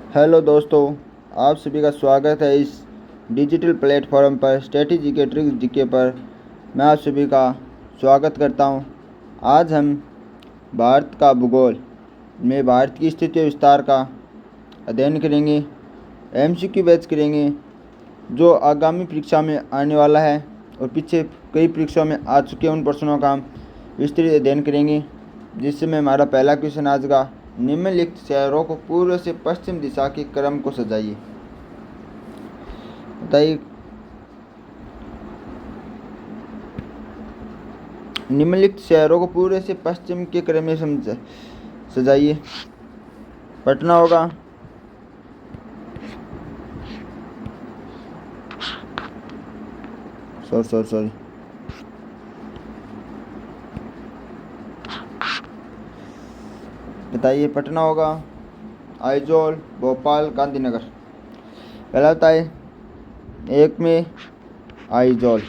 Hello दोस्तों, आप सभी का स्वागत है इस डिजिटल प्लेटफॉर्म पर स्ट्रेटेजी के ट्रिक्स जीके पर। मैं आप सभी का स्वागत करता हूं। आज हम भारत का भूगोल में भारत की स्थिति और विस्तार का अध्ययन करेंगे। एमसीक्यू बैच करेंगे जो आगामी परीक्षा में आने वाला है और पीछे कई परीक्षाओं में आ चुके उन प्रश्नों का हम विस्तृत अध्ययन करेंगे। जिसमें हमारा पहला क्वेश्चन आज का, निम्नलिखित शहरों को पूर्व से पश्चिम दिशा के क्रम को सजाइए। बताइए, निम्नलिखित शहरों को पूर्व से पश्चिम के क्रम में सजाइए। पटना होगा, सॉरी बताइए, पटना होगा, आइजोल, भोपाल, गांधीनगर। पहला बताइए, 1 में आइजोल,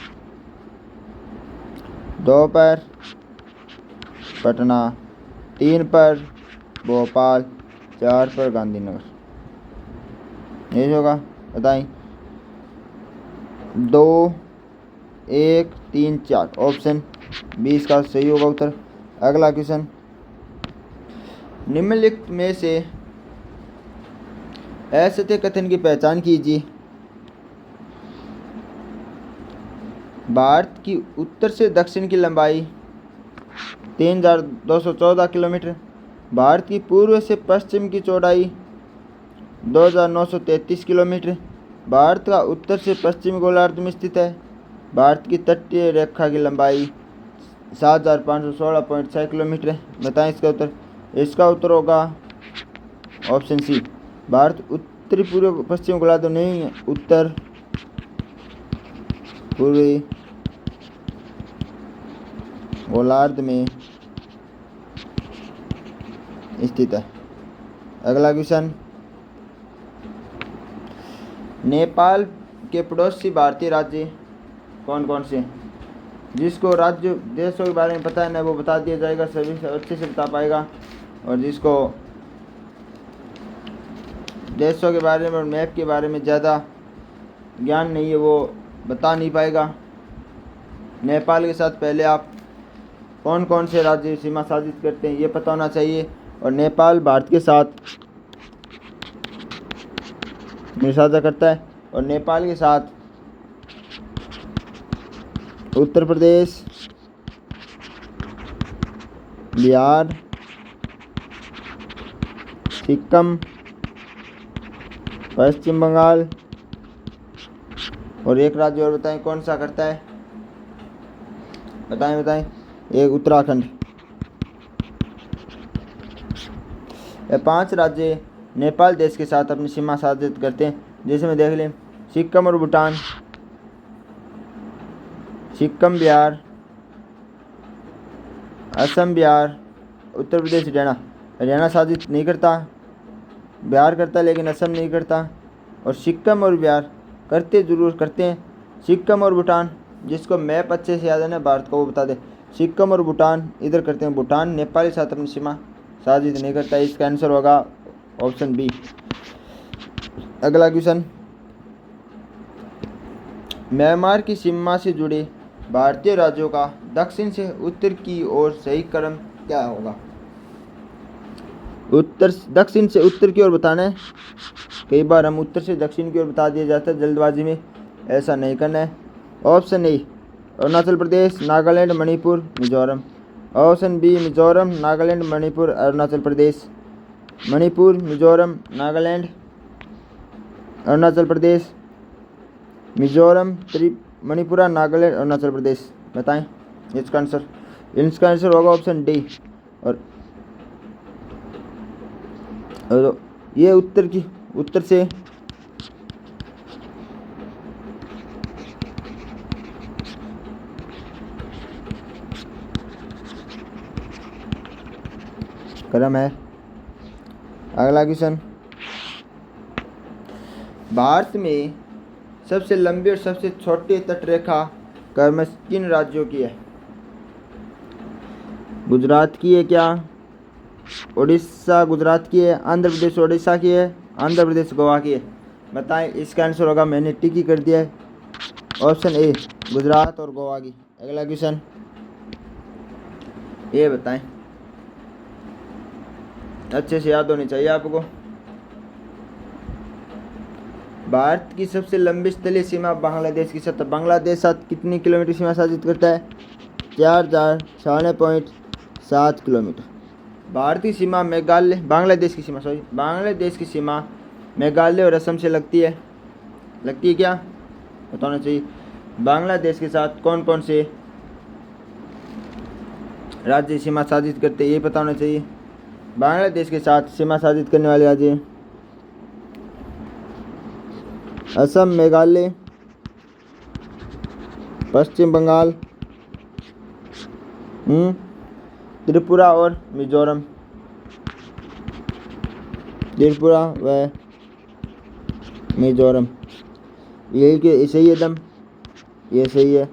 2 पर पटना, 3 पर भोपाल, 4 पर गांधीनगर। यही होगा। बताएं, 2, 1, 3, 4 ऑप्शन 20 का सही होगा उत्तर। अगला क्वेश्चन, निम्नलिखित में से असत्य कथन की पहचान कीजिए। भारत की उत्तर से दक्षिण की लंबाई 3214 किलोमीटर, भारत की पूर्व से पश्चिम की चौड़ाई 2933 किलोमीटर, भारत का उत्तर से पश्चिमी गोलार्ध में स्थित है, भारत की तटीय रेखा की लंबाई 7516.6 किलोमीटर है। बताएं इसका उत्तर। इसका उत्तर होगा ऑप्शन सी, भारत उत्तरी पूर्व पश्चिम गोलार्ध नहीं है, उत्तर पूर्वी गोलार्ध में स्थित है। अगला क्वेश्चन, नेपाल के पड़ोसी भारतीय राज्य कौन कौन से? जिसको राज्य देशों के बारे में पता है ना, वो बता दिया जाएगा, सभी से अच्छे से बता पाएगा। और जिसको देशों के बारे में और मैप के बारे में ज़्यादा ज्ञान नहीं है वो बता नहीं पाएगा। नेपाल के साथ पहले आप कौन कौन से राज्य सीमा साझित करते हैं ये पता होना चाहिए। और नेपाल भारत के साथ साझा करता है। और नेपाल के साथ उत्तर प्रदेश, बिहार, सिक्किम, पश्चिम बंगाल और एक राज्य और बताएं कौन सा करता है? बताएं। एक उत्तराखंड। ये 5 राज्य नेपाल देश के साथ अपनी सीमा साझित करते हैं। जिसमें देख लें, सिक्किम और भूटान, सिक्किम बिहार, असम बिहार, उत्तर प्रदेश हरियाणा साझित नहीं करता, बिहार करता लेकिन असम नहीं करता। और सिक्किम और बिहार जरूर करते हैं। सिक्किम और भूटान, जिसको मैप अच्छे से याद है ना भारत को, वो बता दे। सिक्किम और भूटान इधर करते हैं। भूटान नेपाल के साथ अपनी सीमा साझित नहीं करता। इसका आंसर होगा ऑप्शन बी। अगला क्वेश्चन, म्यांमार की सीमा से जुड़े भारतीय राज्यों का दक्षिण से उत्तर की ओर सही क्रम क्या होगा? दक्षिण से उत्तर की ओर बताना है। कई बार हम उत्तर से दक्षिण की ओर बता दिया जाता है जल्दबाजी में, ऐसा नहीं करना है। Option A, Arunachal Pradesh, Nagaland, Manipur, Mizoram. Option B, Mizoram, Nagaland, Manipur, Arunachal Pradesh. Manipur, Mizoram, Nagaland, Arunachal Pradesh, Mizoram, Manipura, Nagaland, Arunachal Pradesh. बताएं इसका आंसर होगा ऑप्शन डी। और ये उत्तर से क्रम है। अगला क्वेश्चन, भारत में सबसे लंबी और सबसे छोटी तटरेखा क्रम किन राज्यों की है? गुजरात की है क्या? उड़ीसा गुजरात की है, आंध्र प्रदेश उड़ीसा की है, आंध्र प्रदेश गोवा की है। बताएं इसका आंसर होगा, मैंने टिकी कर दिया है, ऑप्शन ए गुजरात और गोवा की। अगला क्वेश्चन ये बताएं, अच्छे से याद होनी चाहिए आपको। भारत की सबसे लंबी स्थलीय सीमा बांग्लादेश के साथ, बांग्लादेश साथ कितनी किलोमीटर सीमा साझित करता है? 4096.7 किलोमीटर। भारतीय सीमा मेघालय, बांग्लादेश की सीमा बांग्लादेश की सीमा मेघालय और असम से लगती है क्या? बताना चाहिए। बांग्लादेश के साथ कौन कौन से राज्य सीमा साझित करते हैं, ये पता होना चाहिए। बांग्लादेश के साथ सीमा साझित करने वाले राज्य असम, मेघालय, पश्चिम बंगाल, त्रिपुरा और मिजोरम। त्रिपुरा व मिजोरम, यही के सही है दम, ये सही है।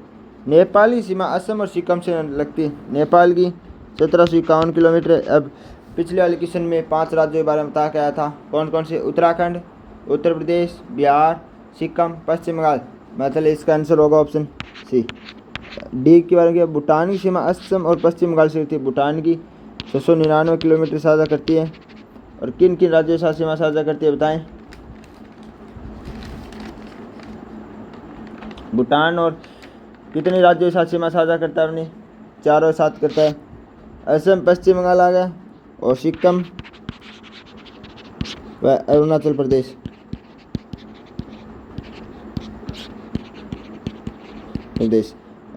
नेपाली सीमा असम और सिक्किम से लगती है। नेपाल की 1751 किलोमीटर है। अब पिछले वाले क्वेश्चन में 5 राज्यों के बारे में बता के आया था, कौन कौन से? उत्तराखंड, उत्तर प्रदेश, बिहार, सिक्किम, पश्चिम बंगाल। मतलब इसका आंसर होगा ऑप्शन सी। डी के बारे में, भूटान की सीमा असम और पश्चिम बंगाल से लगती है। भूटान की 699 किलोमीटर साझा करती है। और किन किन राज्यों के साथ सीमा साझा करती है बताएं? भूटान और कितने राज्यों के साथ सीमा साझा करता है? अपने चारों साथ करता है। असम, पश्चिम बंगाल आ गया, और सिक्किम व अरुणाचल प्रदेश।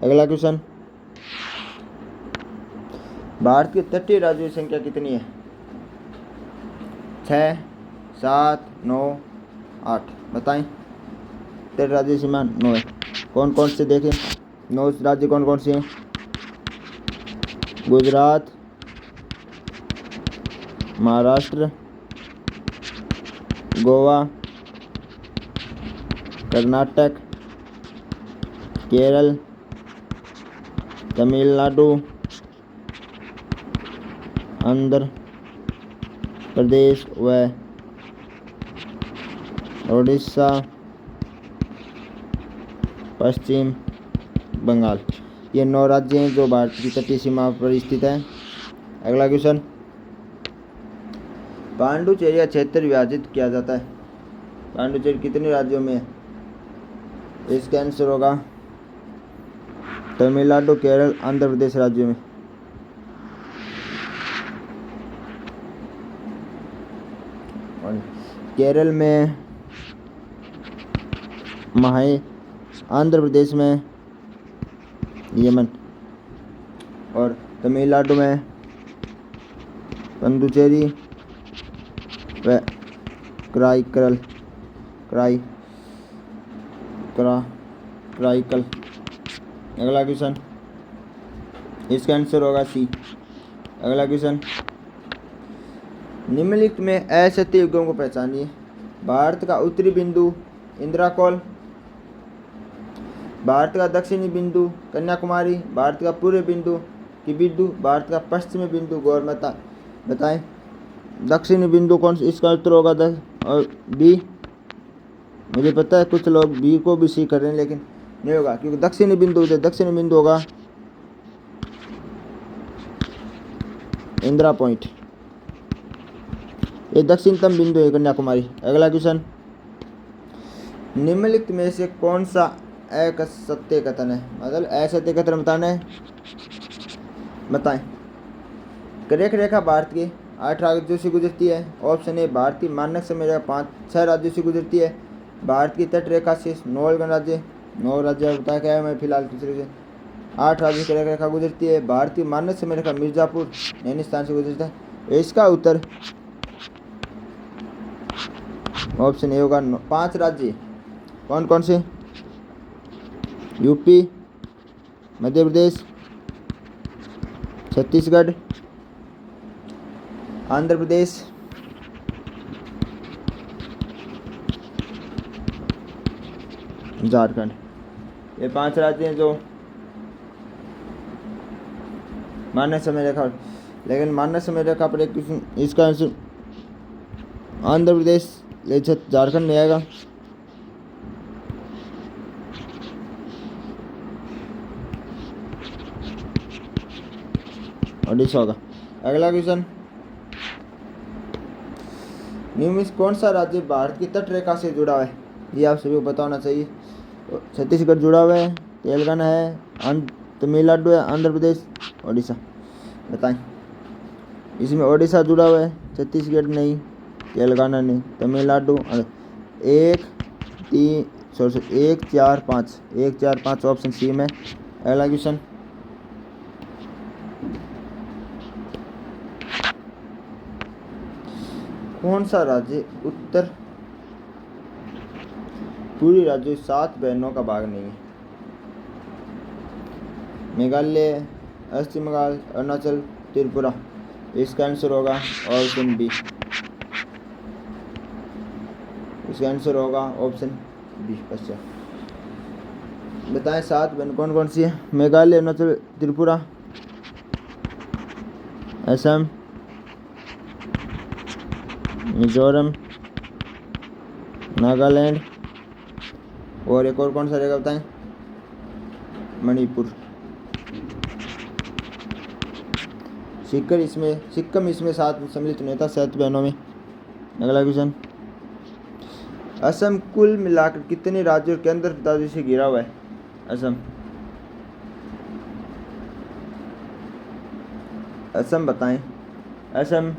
अगला क्वेश्चन, भारत के तटीय राज्यों की संख्या कितनी है? 6, 7, 9, 8। बताएं। तटीय राज्य सीमा 9 है। कौन कौन से देखें? 9 राज्य कौन कौन से हैं? गुजरात, महाराष्ट्र, गोवा, कर्नाटक, केरल, तमिलनाडु, आंध्र प्रदेश व उड़ीसा, पश्चिम बंगाल। ये 9 राज्य हैं जो भारत की तटीय सीमा पर स्थित हैं। अगला क्वेश्चन, पांडुचेरी क्षेत्र विभाजित किया जाता है। पांडुचेरी कितने राज्यों में है? इसका आंसर होगा तमिलनाडु, केरल, आंध्र प्रदेश राज्यों में। केरल में माहे, आंध्र प्रदेश में यमन, और तमिलनाडु में पुडुचेरी व कराईकल। अगला क्वेश्चन, इसका आंसर होगा सी। अगला क्वेश्चन, निम्नलिखित में असत्य युगों को पहचानिए। भारत का उत्तरी बिंदु इंदिरा कॉल, भारत का दक्षिणी बिंदु कन्याकुमारी, भारत का पूर्वी बिंदु किबिद्धु, भारत का पश्चिमी बिंदु गौरमाता। बताएं दक्षिणी बिंदु कौन सा? इसका उत्तर होगा और बी। मुझे पता है कुछ लोग बी को भी सी कर रहे हैं, लेकिन नहीं होगा, क्योंकि दक्षिणी बिंदु होगा इंदिरा पॉइंट। ये दक्षिणतम बिंदु है कन्याकुमारी। अगला क्वेश्चन, निम्नलिखित में से कौन सा असत्य कथन है? मतलब असत्य कथन बताना है। बताएं। करेख रेखा भारत के 8 राज्यों से गुजरती है। ऑप्शन ए भारतीय मानक समय रेखा 6 राज्यों से गुजरती है। भारत की तट रेखा से 9 राज्य 9 राज्य बताया गया है। मैं फिलहाल दूसरे से 8 राज्यों की रेखा गुजरती है। भारतीय मानक समय रेखा मिर्जापुर नैनीताल से गुजरता है। इसका उत्तर ऑप्शन ए होगा 5 राज्य। कौन कौन से? यूपी, मध्य प्रदेश, छत्तीसगढ़, आंध्र प्रदेश, झारखंड। ये 5 राज्य हैं जो मानक समय रेखा, लेकिन मानक समय रेखा पर एक इसका आंसर आंध्र प्रदेश ले झारखंड नहीं आएगा। ओडिशा होगा। अगला क्वेश्चन, निम्न में कौन सा राज्य भारत की तट रेखा से जुड़ा हुआ है? ये आप सभी को पता होना चाहिए। छत्तीसगढ़ जुड़ा हुआ है, तेलंगाना है, तमिलनाडु है, आंध्र प्रदेश, ओडिशा। बताएं। इसमें ओडिशा जुड़ा हुआ है, छत्तीसगढ़ नहीं, तेलंगाना नहीं, तमिलनाडु। एक 4 5 ऑप्शन सी में। अगला क्वेश्चन, कौन सा राज्य उत्तर पूर्वी राज्यों 7 बहनों का भाग नहीं है? मेघालय, पश्चिम बंगाल, अरुणाचल, त्रिपुरा। इसका आंसर होगा ऑप्शन बी। इसका आंसर होगा ऑप्शन बी पश्चिम। बताएं 7 बहन कौन कौन सी है? मेघालय, अरुणाचल, त्रिपुरा, असम, मिजोरम, नागालैंड और एक और कौन सा रहेगा बताएं? मणिपुर। सिक्किम इसमें 7 सम्मिलित नहीं था, 7 बहनों में। अगला क्वेश्चन, असम कुल मिलाकर कितने राज्यों और केंद्र शासित से घिरा हुआ है? असम बताएं। असम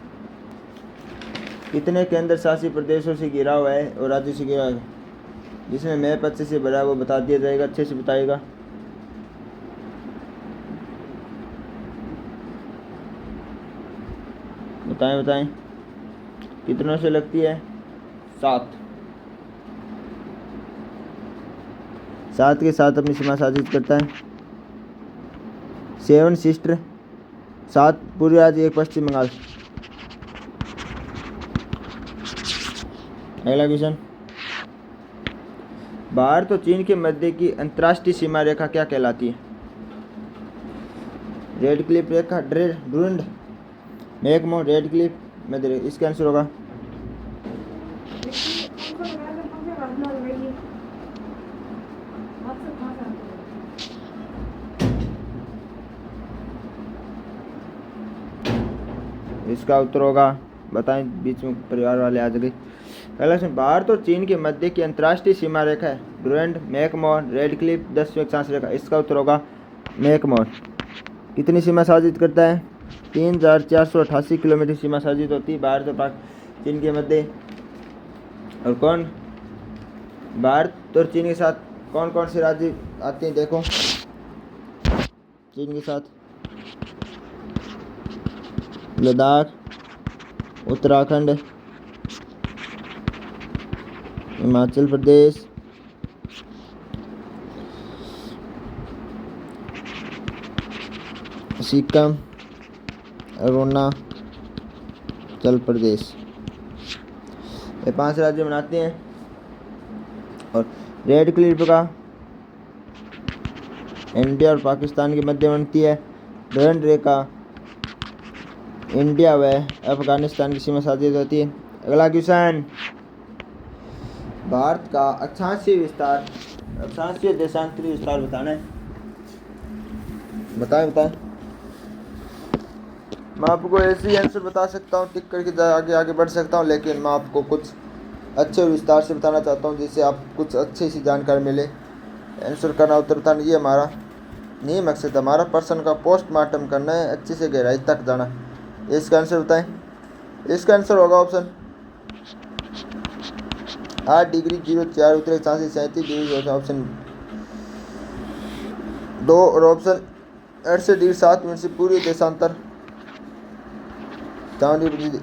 कितने केंद्र शासित प्रदेशों से घिरा हुआ है और राज्यों से घिरा हुआ है? जिसमें मैप अच्छे से भरा है वो बता दिया जाएगा, अच्छे से बताएगा। बताएं कितनों से लगती है? 7 के साथ अपनी सीमा साझित करता है। 7 सिस्टर, 7 पूर्वी राज्य, 1 पश्चिम बंगाल। अगला क्वेश्चन, भारत और चीन के मध्य की अंतर्राष्ट्रीय सीमा रेखा क्या कहलाती है? रेड क्लिफ रेखा, डूरंड, मैकमोहन, रेड क्लिफ, मध्य रेखा। इसका आंसर होगा इसका उत्तर होगा, बताएं, बीच में परिवार वाले आ गए। अगला क्वेश्चन, भारत और चीन के मध्य की अंतर्राष्ट्रीय सीमा रेखा है डूरंड, मैकमोहन, रेड क्लिफ, 10 अक्षांश रेखा। इसका उत्तर होगा मैकमोहन। कितनी सीमा साझित करता है? 3488 किलोमीटर सीमा साझित होती है भारत और चीन के मध्य। और कौन भारत और चीन के साथ कौन कौन से राज्य आते हैं देखो चीन के साथ? लद्दाख, उत्तराखंड, हिमाचल प्रदेश, सिक्किम, अरुणाचल प्रदेश। ये 5 राज्य बनाते हैं। और रेड क्लिफ का इंडिया और पाकिस्तान के मध्य बनती है। डूरंड रेखा इंडिया व अफगानिस्तान की सीमा साझित होती है। अगला क्वेश्चन, भारत का अक्षांशीय देशांतरीय विस्तार बताना है। बताएं। मैं आपको ऐसे आंसर बता सकता हूँ, टिक करके आगे बढ़ सकता हूँ, लेकिन मैं आपको कुछ अच्छे विस्तार से बताना चाहता हूँ जिससे आप कुछ अच्छी सी जानकारी मिले। आंसर करना, उत्तर बताना, ये हमारा नहीं मकसद। हमारा पर्सन का पोस्टमार्टम करना है, अच्छे से गहराई तक जाना। इसका आंसर बताएं। इसका आंसर होगा ऑप्शन 8 डिग्री 04 उत्तर 37 डिग्री, ऑप्शन 2 और ऑप्शन 68 डिग्री 7 मिनट से पूर्वी देशांतर,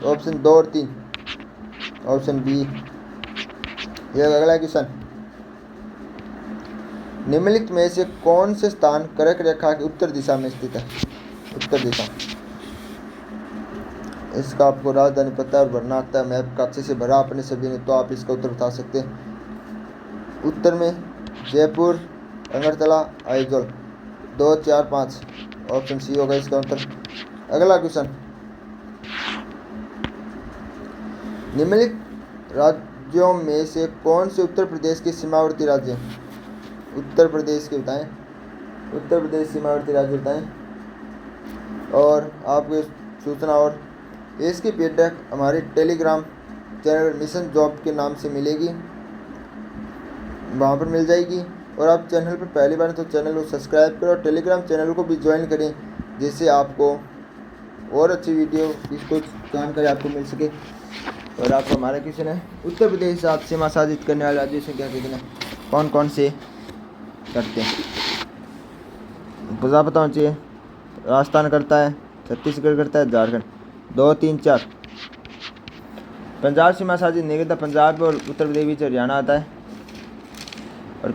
ऑप्शन 2 और 3, ऑप्शन बी। यह अगला क्वेश्चन, निम्नलिखित में से कौन से स्थान कर्क रेखा की उत्तर दिशा में स्थित है? उत्तर दिशा। इसका आपको राजधानी पता और भरना आता है, मैप का अच्छे से भरा आपने सभी ने, तो आप इसका उत्तर बता सकते हैं। उत्तर में जयपुर, अगरतला, आइजोल। 2 4 5, ऑप्शन सी होगा इसका उत्तर। अगला क्वेश्चन, निम्नलिखित राज्यों में से कौन से उत्तर प्रदेश के सीमावर्ती राज्य हैं? उत्तर प्रदेश के बताएं, उत्तर प्रदेश सीमावर्ती राज्य बताएं। और आपको सूचना और इसकी पीडीएफ हमारे टेलीग्राम चैनल मिशन जॉब के नाम से मिलेगी, वहाँ पर मिल जाएगी। और आप चैनल पर पहली बार तो चैनल को सब्सक्राइब करें और टेलीग्राम चैनल को भी ज्वाइन करें, जिससे आपको और अच्छी वीडियो की कुछ जानकारी आपको मिल सके। और आपको हमारा क्वेश्चन है, उत्तर प्रदेश के साथ सीमा साझित करने वाले राज्यों से क्या कहते हैं, कौन कौन से करते हैं? पता होना चाहिए। राजस्थान करता है, छत्तीसगढ़ करता है, झारखंड। 2, 3, 4। पंजाब सीमा साझित नहीं करता, पंजाब और उत्तर प्रदेश बीच हरियाणा आता है। और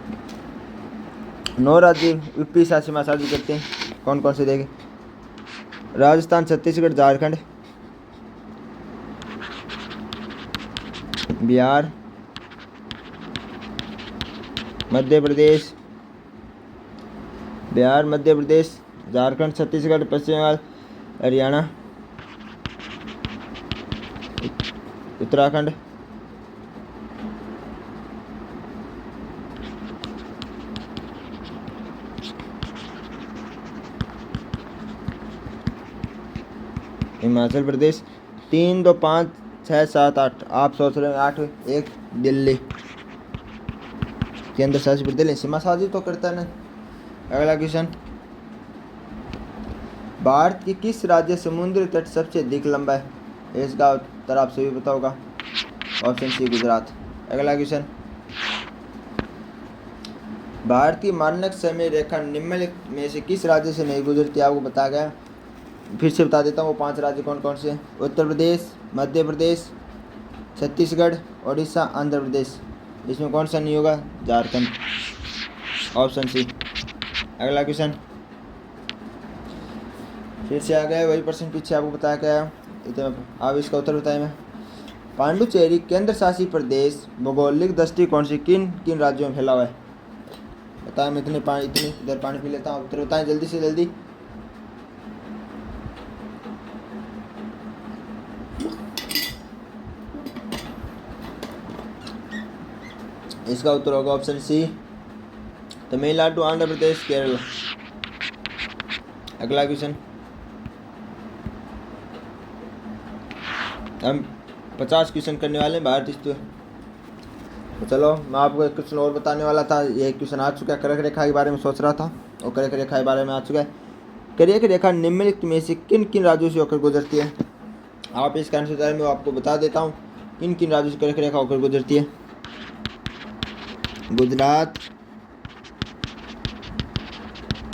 9 राज्य यूपी साथ सीमा साझित करते हैं, कौन कौन से देखें? राजस्थान, छत्तीसगढ़, झारखंड, बिहार, मध्य प्रदेश, बिहार, मध्य प्रदेश, झारखंड, छत्तीसगढ़, पश्चिम बंगाल, हरियाणा, उत्तराखंड, हिमाचल प्रदेश। 3, 2, 5, 6, 7, 8। आप सोच रहे हैं 8, 1 दिल्ली केंद्र शासित प्रदेश सीमा साझित तो करता है ना। अगला क्वेश्चन, भारत की किस राज्य समुद्री तट सबसे अधिक लंबा है? इसका उत्तर आप सभी पता होगा, ऑप्शन सी गुजरात। अगला क्वेश्चन, भारत की मानक समय रेखा निम्नलिखित में से किस राज्य से नहीं गुजरती? आपको बताया गया, फिर से बता देता हूँ वो 5 राज्य कौन कौन से? उत्तर प्रदेश, मध्य प्रदेश, छत्तीसगढ़, उड़ीसा, आंध्र प्रदेश। इसमें कौन सा नहीं होगा? Jharkhand, option C. अगला क्वेश्चन, फिर से आ गया वही प्रश्न, पीछे आपको बताया गया, इतना आप इसका उत्तर बताएं। मैं पांडुचेरी केंद्र शासित प्रदेश भौगोलिक दृष्टिकोण से किन किन राज्यों में फैला हुआ है? बताएं। मैं इतनी इधर पानी पी लेता हूँ, उत्तर बताएं जल्दी से जल्दी। इसका उत्तर होगा ऑप्शन सी, तमिलनाडु, आंध्र प्रदेश, केरल। अगला क्वेश्चन, हम 50 क्वेश्चन करने वाले हैं भारत हिस्ट्री। तो चलो मैं आपको एक क्वेश्चन और बताने वाला था, ये क्वेश्चन आ चुका है। कर्क रेखा के बारे में सोच रहा था और कर्क रेखा के बारे में आ चुका है। कर्क रेखा निम्नलिखित में से किन किन राज्यों से होकर गुजरती है? आप इसका आंसर मैं आपको बता देता हूँ, किन किन राज्यों से कर्क रेखा होकर गुजरती है। गुजरात,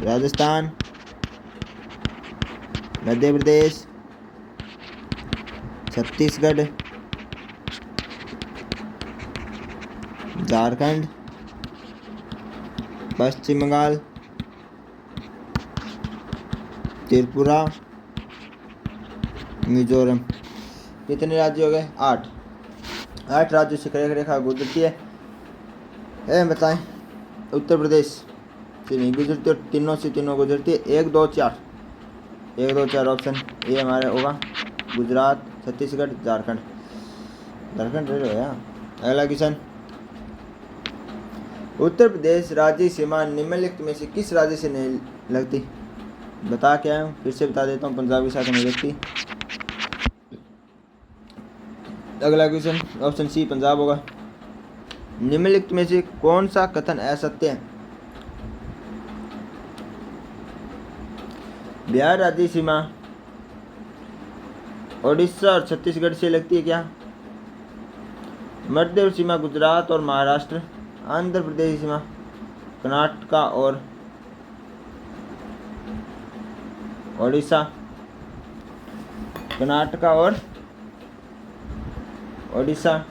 राजस्थान, मध्य प्रदेश, छत्तीसगढ़, झारखंड, पश्चिम बंगाल, त्रिपुरा, मिजोरम। कितने राज्य हो गए? 8 राज्यों से कर्क रेखा गुजरती है। बताएं। उत्तर प्रदेश से नहीं गुजरती और तीनों से गुजरती है। 1, 2, 4 1, 2, 4 ऑप्शन ये हमारा होगा। गुजरात, छत्तीसगढ़, झारखंड रह गया। अगला क्वेश्चन, उत्तर प्रदेश राज्य सीमा निम्नलिखित में से किस राज्य से नहीं लगती? बता क्या हूँ, फिर से बता देता हूँ, पंजाब के साथ नहीं लगती। अगला क्वेश्चन, ऑप्शन सी पंजाब होगा। निम्नलिखित में से कौन सा कथन असत्य है? बिहार राज्य सीमा उड़ीसा और छत्तीसगढ़ से लगती है क्या? मध्य सीमा गुजरात और महाराष्ट्र। आंध्र प्रदेश सीमा कर्नाटक और उड़ीसा। कर्नाटक और उड़ीसा।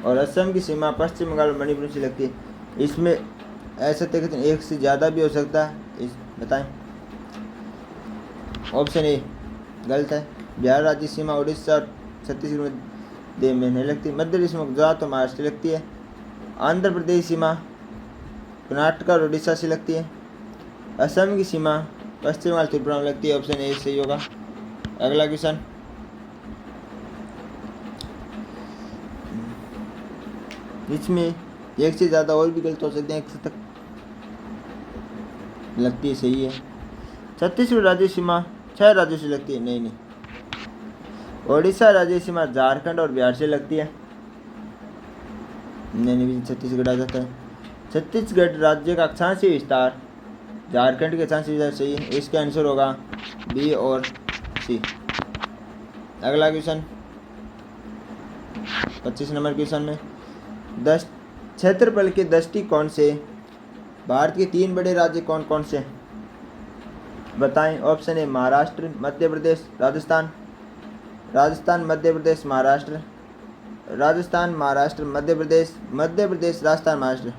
और असम की सीमा पश्चिम बंगाल और मणिपुर से लगती है। इसमें ऐसा तक एक से ज़्यादा भी हो सकता है। इस बताएं। ऑप्शन ए गलत है। बिहार राज्य सीमा उड़ीसा और छत्तीसगढ़ में नहीं लगती। मध्य प्रदेश में गुजरात और महाराष्ट्र लगती है। आंध्र प्रदेश सीमा कर्नाटक और उड़ीसा से लगती है। असम की सीमा पश्चिम बंगाल त्रिपुरा में लगती है। ऑप्शन ए सही होगा। अगला क्वेश्चन, इसमें एक से ज़्यादा और भी गलत हो सकते हैं, 1 तक लगती है, सही है। छत्तीसगढ़ राज्य सीमा 6 राज्यों से लगती है, नहीं। ओडिशा राज्य सीमा झारखंड और बिहार से लगती है, नहीं, छत्तीसगढ़ आ जाता है। छत्तीसगढ़ राज्य का अक्षांशीय विस्तार झारखंड के अक्षांशीय विस्तार, सही है। इसका आंसर होगा बी और सी। अगला क्वेश्चन 25 नंबर क्वेश्चन में क्षेत्रफल के दृष्टिकोण से भारत के 3 बड़े राज्य कौन कौन से हैं, बताएं। Option A Maharashtra, Madhya Pradesh, Rajasthan Madhya Pradesh, Maharashtra, Rajasthan, Maharashtra, Madhya Pradesh, Rajasthan, Maharashtra.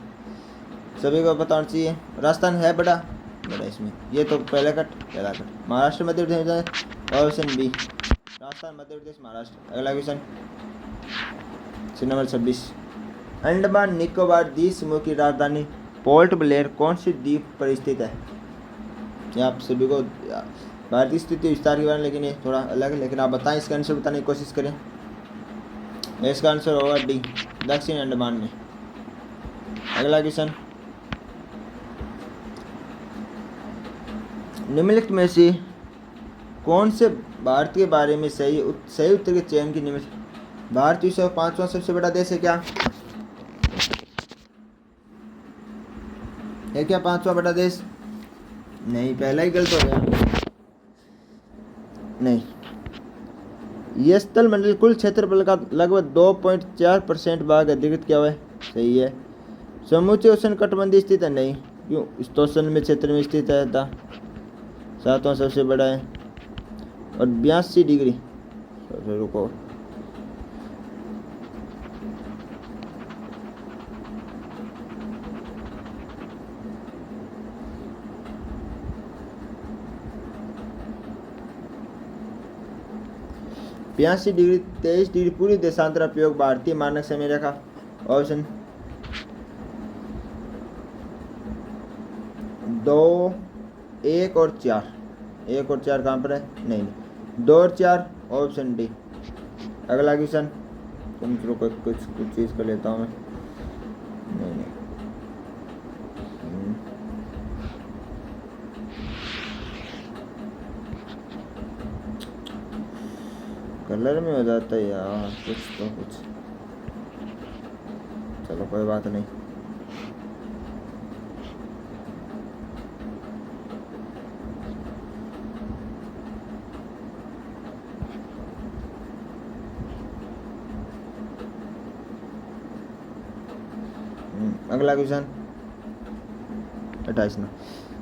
सभी को पता होना चाहिए। राजस्थान है बड़ा इसमें, ये तो पहला cut. Maharashtra, Madhya Pradesh, option B Rajasthan, Madhya Pradesh, Maharashtra. अगला क्वेश्चन नंबर 26, अंडमान निकोबार द्वीप समूह की राजधानी पोर्ट ब्लेयर कौन सी द्वीप पर स्थित है। ये आप सभी को भारतीय स्थिति विस्तार के बारे में, लेकिन ये थोड़ा अलग है, लेकिन आप बताएं, इसका आंसर बताने की कोशिश करें। इसका आंसर होगा डी, दक्षिण अंडमान में। अगला क्वेश्चन, निम्नलिखित में से कौन से भारत के बारे में सही उत्तर के चयन की निम्नलिखित। भारत विश्व का 5वां सबसे बड़ा देश है क्या? है क्या 5वां बड़ा देश? नहीं, पहला ही गलत हो गया। नहीं, यह स्थल मंडल कुल क्षेत्रफल का लगभग 2.4% भाग अधिकृत किया हुआ है, सही है। समूचे उष्ण कटिबंधीय स्थित है, नहीं, क्यों, शीतोष्ण में क्षेत्र में स्थित है, 7वां सबसे बड़ा है और 82 डिग्री। रुको, बयासी डिग्री 23 डिग्री पूरी देशांतर उपयोग भारतीय मानक समय रेखा। ऑप्शन 2, 1 और 4। 1 और 4 कहाँ पर है? नहीं, 2 और 4, ऑप्शन डी। अगला क्वेश्चन, तुम कुछ चीज़ कर लेता हूँ मैं। नहीं, कलर में हो जाता है यार, कुछ। चलो कोई बात नहीं। अगला क्वेश्चन 28 में,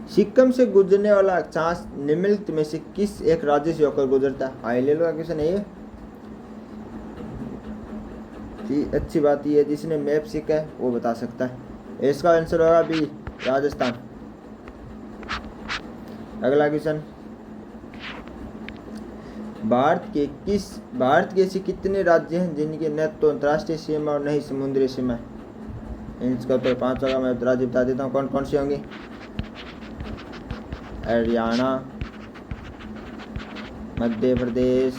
सिक्किम से गुजरने वाला अक्षांश निम्नलिखित में से किस एक राज्य से होकर गुजरता है? हाई लेवल का क्वेश्चन है ये। अच्छी बात यह है, जिसने मैप सीखा है वो बता सकता है। इसका आंसर होगा बी, राजस्थान। अगला क्वेश्चन, भारत के ऐसे कितने राज्य हैं जिनके न तो अंतर्राष्ट्रीय सीमा और न ही समुद्री सीमा है? इसका उत्तर 5 होगा। मैं राज्य बता देता हूँ कौन कौन से होंगे। हरियाणा, मध्य प्रदेश,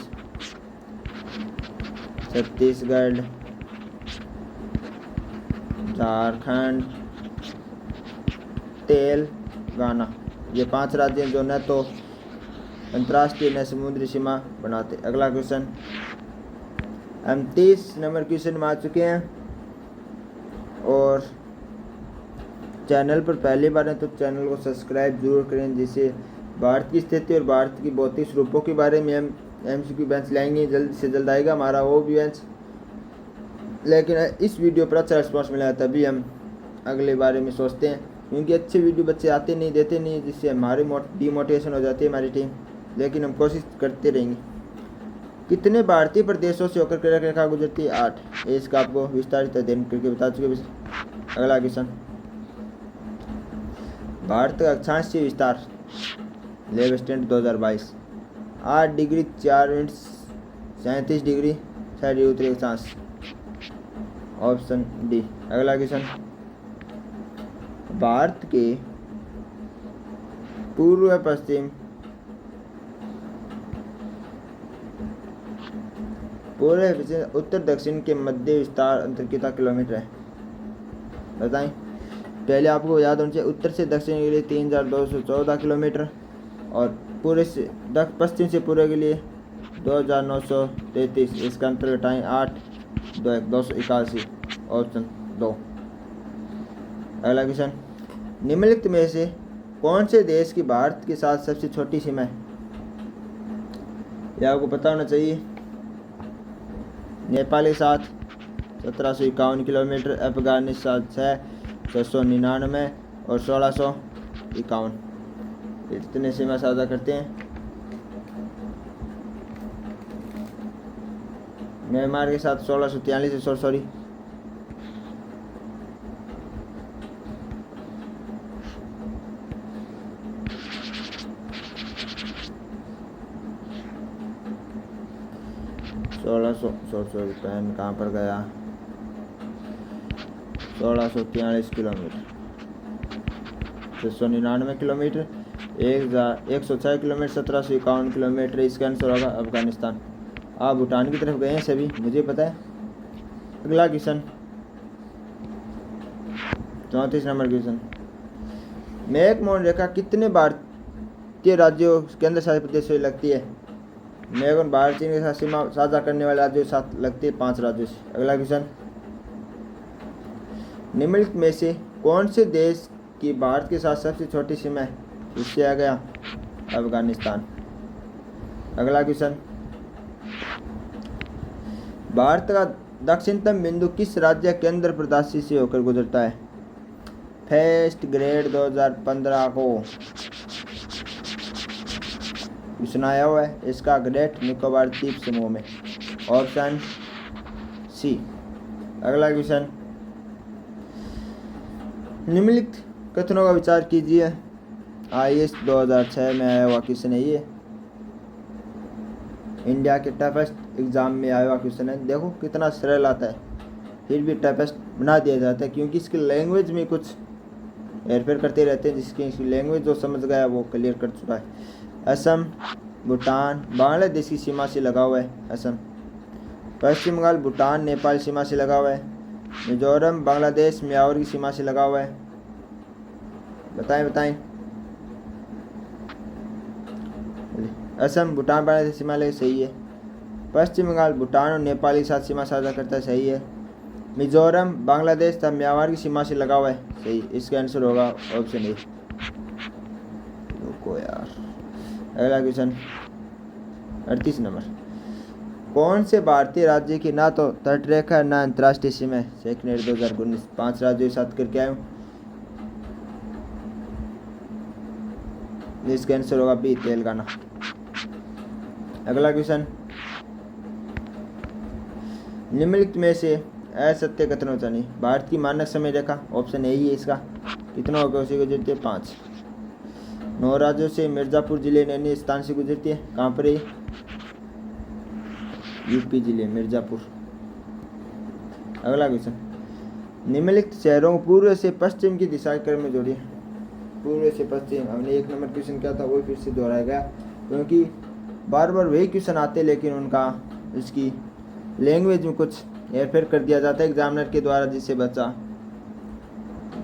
छत्तीसगढ़, झारखंड, तेलंगाना। ये 5 राज्य हैं जो न तो अंतर्राष्ट्रीय न समुद्री सीमा बनाते। अगला क्वेश्चन, हम 30 नंबर क्वेश्चन में आ चुके हैं और चैनल पर पहली बार है तो चैनल को सब्सक्राइब जरूर करें, जिससे भारत की स्थिति और भारत की भौतिक स्वरूपों के बारे में हम MCQ बेंच लाएंगे। जल्द से जल्द आएगा हमारा वो भी बेंच, लेकिन इस वीडियो पर अच्छा रिस्पॉन्स मिला है तभी हम अगले बारे में सोचते हैं, क्योंकि अच्छे वीडियो बच्चे आते नहीं, देते नहीं, जिससे हमारी डिमोटिवेशन हो जाती है हमारी टीम। लेकिन हम कोशिश करते रहेंगे। कितने भारतीय प्रदेशों से होकर कर्क रेखा गुजरती है? 8। इसका आपको विस्तारित अध्ययन करके बता चुके। अगला क्वेश्चन, भारत का अक्षांशीय विस्तार लेव stand 2022 8 degree 4 minute 37 degree 6 degree उत्तरी अक्षांश, ऑप्शन डी। अगला क्वेश्चन, भारत के पूर्व पश्चिम उत्तर दक्षिण के मध्य विस्तार अंतर कितना किलोमीटर है? बताएं। पहले आपको याद होना चाहिए, उत्तर से दक्षिण के लिए 3214 किलोमीटर और पूरे से पश्चिम से पूर्व के लिए 2933। इसका अंतर घटाएँ 8 281। ऑप्शन 2। अगला क्वेश्चन, निम्नलिखित में से कौन से देश की भारत के साथ सबसे छोटी सीमा है? यह आपको पता होना चाहिए। नेपाल के साथ 1751 किलोमीटर, अफगानिस्तान से 699 और 1651। इतने सीमा साझा करते हैं। म्यांमार के साथ 1643 सॉरी 1600 पेन कहाँ पर गया, 1643 किलोमीटर, 699 किलोमीटर, 1106 किलोमीटर, 1751 किलोमीटर। इसका आंसर होगा अफगानिस्तान। आप भूटान की तरफ गए हैं सभी, मुझे पता है। अगला क्वेश्चन 34 नंबर क्वेश्चन, मैकमोहन रेखा कितने भारतीय राज्यों केंद्र शासित प्रदेशों से लगती है? मैकमोहन भारत चीन के साथ सीमा साझा करने वाले राज्यों के साथ लगती है 5 राज्यों से। अगला क्वेश्चन, निम्नलिखित में से कौन से देश की भारत के साथ सबसे छोटी सीमा है? इससे आ गया अफगानिस्तान। अगला क्वेश्चन, भारत का दक्षिणतम बिंदु किस राज्य केंद्र प्रदेश से होकर गुजरता है? फर्स्ट ग्रेड 2015 को सुनाया हुआ है। इसका ग्रेट निकोबार द्वीप समूह में। Option C. अगला क्वेश्चन, निम्नलिखित कथनों का विचार कीजिए। IAS 2006 में आया हुआ क्वेश्चन है ये। इंडिया के टफेस्ट एग्जाम में आया हुआ क्वेश्चन है। देखो कितना सरल आता है, फिर भी टफेस्ट बना दिया जाता है क्योंकि इसकी लैंग्वेज में कुछ हेरफेर करते रहते हैं, जिसकी लैंग्वेज जो समझ गया वो क्लियर कर चुका है। असम, भूटान, बांग्लादेश की सीमा से लगा हुआ है असम। पश्चिम बंगाल, भूटान, नेपाल सीमा से लगा हुआ है। मिजोरम, बांग्लादेश, म्यांमार की सीमा से लगा हुआ है। बताएं। असम, भूटान, बांग्लादेश सीमा लगे, सही है। पश्चिम बंगाल, भूटान और नेपाल के साथ सीमा साझा करता है, सही है। मिजोरम, बांग्लादेश तथा म्यांमार की सीमा से लगा हुआ है, सही। इसका आंसर होगा ऑप्शन ए। रुको यार। अगला क्वेश्चन 38 नंबर, कौन से भारतीय राज्य की ना तो तटरेखा ना अंतर्राष्ट्रीय सीमा है? सेकंड 2019 5 राज्यों के साथ करके आया हूँ। इसका आंसर होगा बी, तेलंगाना। अगला क्वेश्चन, निम्नलिखित में से असत्य कथन होता नहीं। भारत की मानक समय रेखा, ऑप्शन ए ही है इसका। कितना होगा उसी को गुजरती है 5। 9 राज्यों से मिर्जापुर जिले नैनी स्थान से गुजरती है। कहाँ पर है? यूपी जिले मिर्जापुर। अगला क्वेश्चन, निम्नलिखित शहरों को पूर्व से पश्चिम की दिशा के क्रम में जोड़िए। पूर्व से पश्चिम, हमने 1 नंबर क्वेश्चन किया था, वही फिर से दोहराया गया क्योंकि बार बार वही क्वेश्चन आते, लेकिन उनका इसकी लैंग्वेज में कुछ हेरफेर कर दिया जाता है एग्जामिनर के द्वारा, जिससे बच्चा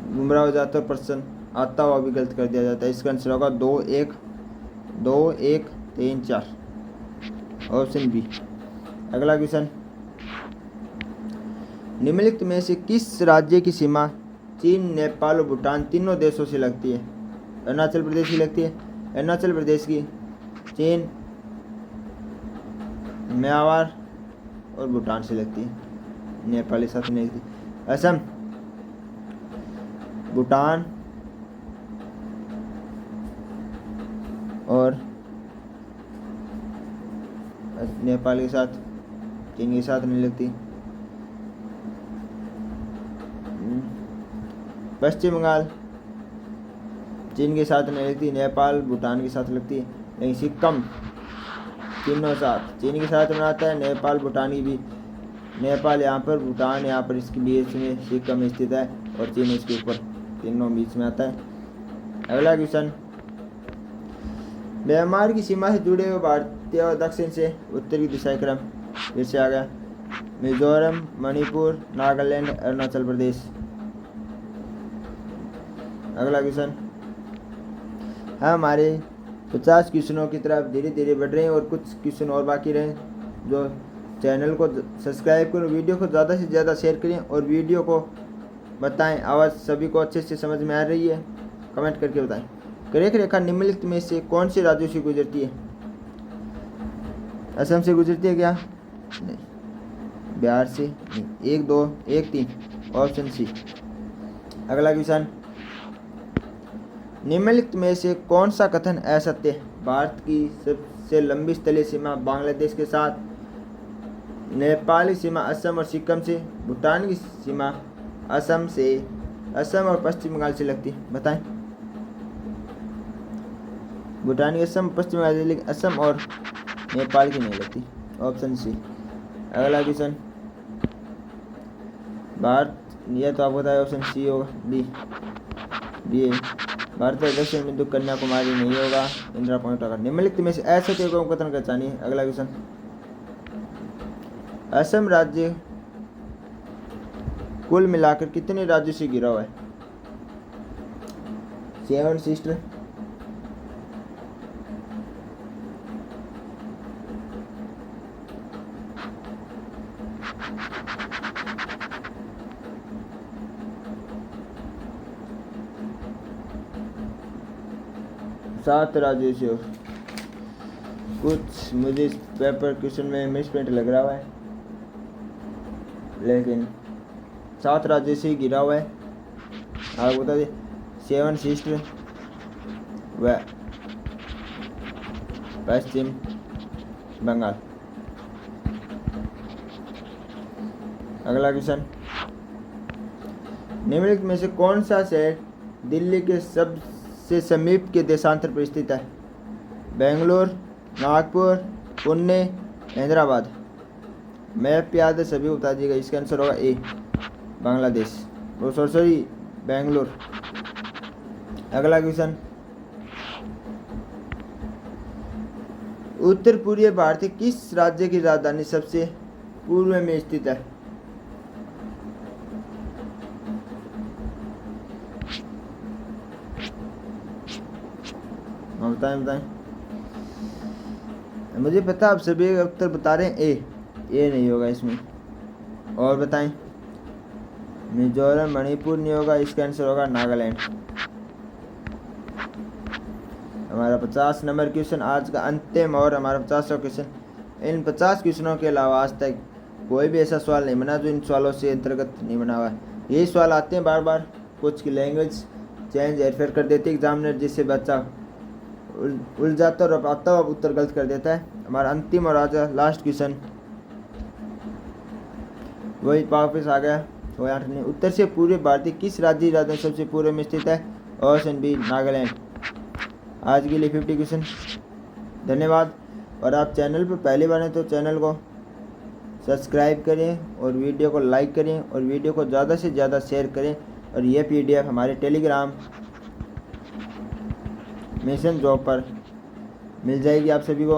गुमराह हो जाता है, प्रश्न आता हुआ भी गलत कर दिया जाता है। इसका आंसर होगा 2 1 3 4, ऑप्शन बी। अगला क्वेश्चन, निम्नलिखित में से किस राज्य की सीमा चीन, नेपाल और भूटान तीनों देशों से लगती है? अरुणाचल प्रदेश की लगती है। अरुणाचल प्रदेश की, चीन, म्यांमार और भूटान से लगती है, नेपाल के साथ नहीं लगती। असम, भूटान और नेपाल के साथ, चीन के साथ नहीं लगती। पश्चिम बंगाल चीन के साथ नहीं लगती, नेपाल भूटान के साथ लगती है। लेकिन सिक्किम तीनों साथ चीन के साथ बनाता है, नेपाल भूटान की भी। नेपाल यहाँ पर, भूटान यहाँ पर, इसके बीच में सिक्किम स्थित है और चीन इसके ऊपर, तीनों बीच में आता है। अगला क्वेश्चन, म्यांमार की सीमा से जुड़े हुए भारतीय और दक्षिण से उत्तर की दिशा क्रम फिर से आ गया। मिजोरम, मणिपुर, नागालैंड, अरुणाचल प्रदेश। अगला क्वेश्चन, हम हमारे 50 क्वेश्चनों की तरफ धीरे धीरे बढ़ रहे हैं और कुछ क्वेश्चन और बाकी रहे। जो चैनल को सब्सक्राइब करें, वीडियो को ज़्यादा से ज़्यादा शेयर करें और वीडियो को बताएं आवाज़ सभी को अच्छे से समझ में आ रही है, कमेंट करके बताएं। करेख रेखा निम्नलिखित में से कौन से राज्यों से गुजरती है? असम से गुजरती है क्या? नहीं। बिहार से नहीं। 1 2 1 3 ऑप्शन सी। अगला क्वेश्चन, निम्नलिखित में से कौन सा कथन असत्य है? भारत की सबसे लंबी स्थलीय सीमा बांग्लादेश के साथ, नेपाल की सीमा असम और सिक्किम से, भूटान की सीमा असम और पश्चिम बंगाल से लगती है। बताएं। भूटान की असम, पश्चिम बंगाल से, लेकिन असम और नेपाल की नहीं लगती। Option C. अगला क्वेश्चन, भारत, यह तो आपको बताया ऑप्शन सी होगा, डी भारत का दक्षिण बिंदु कन्याकुमारी नहीं होगा, इंदिरा पॉइंट होगा। निम्नलिखित में से असत्य को कथन कर चाहिए। अगला क्वेश्चन, असम राज्य कुल मिलाकर कितने राज्यों से घिरा हुआ है? 7 सिस्टर, सात राज्यों से। कुछ मुझे इस पेपर क्वेश्चन में मिसप्रिंट लग रहा है, लेकिन 7 राज्यों से ही घिरा हुआ है। आप बता दें, 7 सिस्टर व पश्चिम बंगाल। अगला क्वेश्चन, निम्नलिखित में से कौन सा शहर दिल्ली के सबसे समीप के देशांतर पर स्थित है? बेंगलोर, नागपुर, पुणे, हैदराबाद। मैप याद है सभी बता दीजिएगा। इसका आंसर होगा ए, बांग्लादेश। वो सॉरी बेंगलोर। अगला क्वेश्चन, उत्तर पूर्वी भारत के किस राज्य की राजधानी सबसे पूर्व में स्थित है? बताएं। मुझे पता, आप सभी उत्तर बता रहे हैं ए नहीं होगा इसमें। और बताएं। मिजोरम, मणिपुर नहीं होगा, इसका आंसर होगा नागालैंड। हमारा 50 नंबर क्वेश्चन आज का अंतिम और हमारा 50वां क्वेश्चन। इन 50 क्वेश्चनों के अलावा आज तक कोई भी ऐसा सवाल नहीं बना जो इन सवालों से अंतर्गत नहीं बना हुआ है। यही सवाल आते हैं बार बार, कुछ की लैंग्वेज चेंज हेरफेर कर देती है एग्जामिनर, जिससे बच्चा उलझाता और आता हुआ उत्तर गलत कर देता है। हमारा अंतिम और आज लास्ट क्वेश्चन वही वापस आ गया। वो 8 नहीं। उत्तर से पूर्वी भारतीय किस राज्य की राजधानी सबसे पूर्व में स्थित है? Option B, Nagaland. आज के लिए 50 क्वेश्चन। धन्यवाद। और आप चैनल पर पहली बार हैं तो चैनल को सब्सक्राइब करें और वीडियो को लाइक करें और वीडियो को ज़्यादा से ज़्यादा शेयर करें। और यह PDF हमारे टेलीग्राम मिशन जॉब पर मिल जाएगी आप सभी को।